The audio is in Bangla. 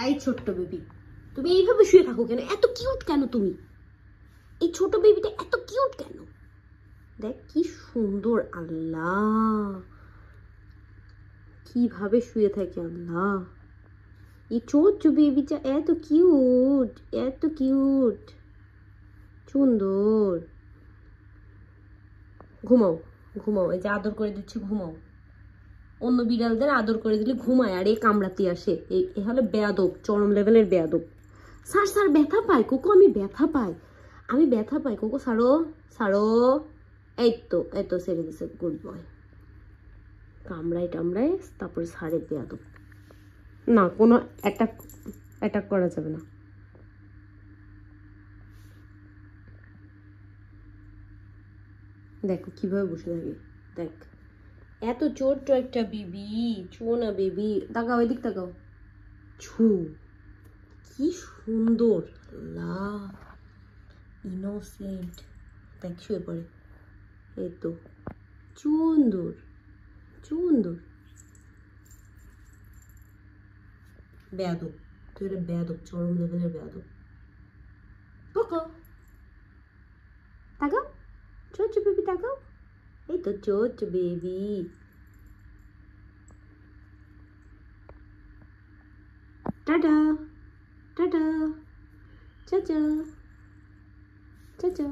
এই ছোট্ট বেবি, তুমি এইভাবে শুয়ে থাকো কেন? এত কিউট কেন তুমি? এই ছোট বেবিটা এত কিউট কেন? দেখ কি সুন্দর, আল্লাহ কিভাবে শুয়ে থাকে, আল্লাহ। এই ছোট্ট বেবিটা এত কিউট, এত কিউট, সুন্দর। ঘুমাও ঘুমাও, এই যে আদর করে দিচ্ছি, ঘুমাও। অন্য বিড়ালদের আদর করে দিলে ঘুমায়, আর এই কামড়াতে আসে। এ হলো বেয়াদব, চরম লেভেলের বেয়াদব। স্যার স্যার ব্যথা পায় কোকো, আমি ব্যথা পাই, আমি ব্যথা পাই কোকো, ছাড়ো ছাড়ো। এই তো ছেড়ে দিছে, গুড বয়। কামড়ায় টামড়ায় তারপরে ছাড়ে, বেয়াদব। না, কোনো অ্যাটাক অ্যাটাক করা যাবে না। দেখো কিভাবে বসে থাকে, দেখ। এত ছোট্ট একটা বেবি, ছু না বেবি, তাকাও এদিক তাকাও, ছু। কি সুন্দর, আল্লাহ, ইনোসেন্ট। দেখ শুয়ে পড়ে, এই তো সুন্দর সুন্দর। বেয়াদব, তুই একটা বেয়াদব, চরম লেভেলের বেয়াদব। কোকো তাকাও, ছোট্ট বেবি তাকাও, এই তো ছোট্ট বেবি। টাটা টাটা, চাচা চাচা।